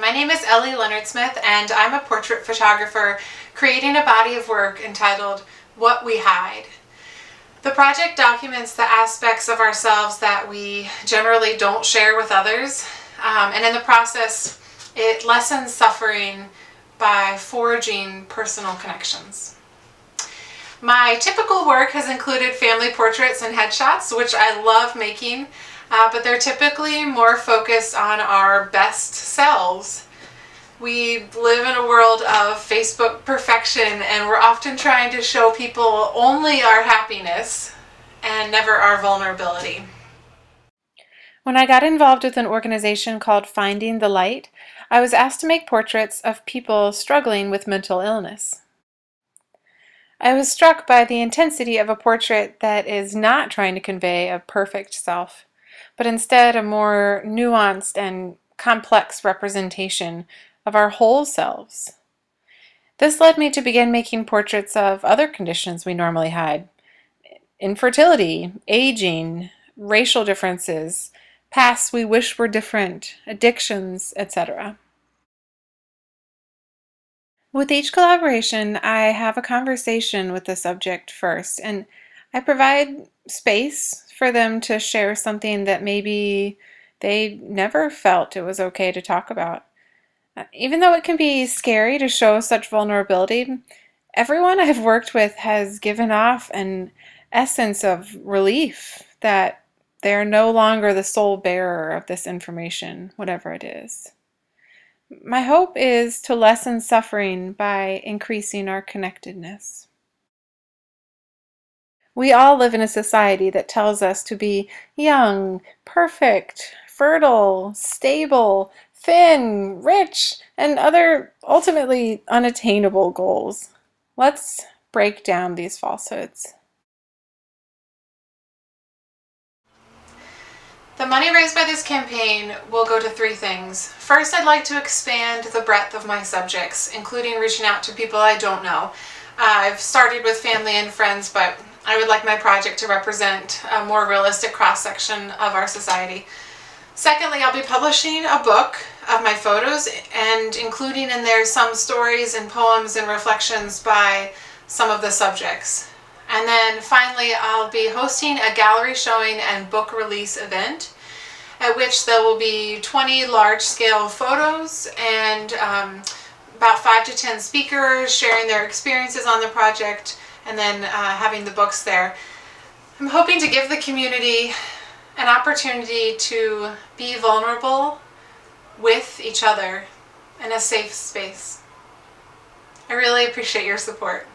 My name is Ellie Leonardsmith, and I'm a portrait photographer creating a body of work entitled What We Hide. The project documents the aspects of ourselves that we generally don't share with others, and in the process, it lessens suffering by forging personal connections. My typical work has included family portraits and headshots, which I love making, but they're typically more focused on our best selves. We live in a world of Facebook perfection, and we're often trying to show people only our happiness and never our vulnerability. When I got involved with an organization called Finding the Light, I was asked to make portraits of people struggling with mental illness. I was struck by the intensity of a portrait that is not trying to convey a perfect self, but instead a more nuanced and complex representation of our whole selves. This led me to begin making portraits of other conditions we normally hide: infertility, aging, racial differences, pasts we wish were different, addictions, etc. With each collaboration, I have a conversation with the subject first, and I provide space for them to share something that maybe they never felt it was okay to talk about. Even though it can be scary to show such vulnerability, everyone I've worked with has given off an essence of relief that they're no longer the sole bearer of this information, whatever it is. My hope is to lessen suffering by increasing our connectedness. We all live in a society that tells us to be young, perfect, fertile, stable, thin, rich, and other ultimately unattainable goals. Let's break down these falsehoods. The money raised by this campaign will go to three things. First, I'd like to expand the breadth of my subjects, including reaching out to people I don't know. I've started with family and friends, but I would like my project to represent a more realistic cross-section of our society. Secondly, I'll be publishing a book of my photos and including in there some stories and poems and reflections by some of the subjects. And then finally, I'll be hosting a gallery showing and book release event at which there will be 20 large-scale photos and about 5 to 10 speakers sharing their experiences on the project, and then having the books there. I'm hoping to give the community an opportunity to be vulnerable with each other in a safe space. I really appreciate your support.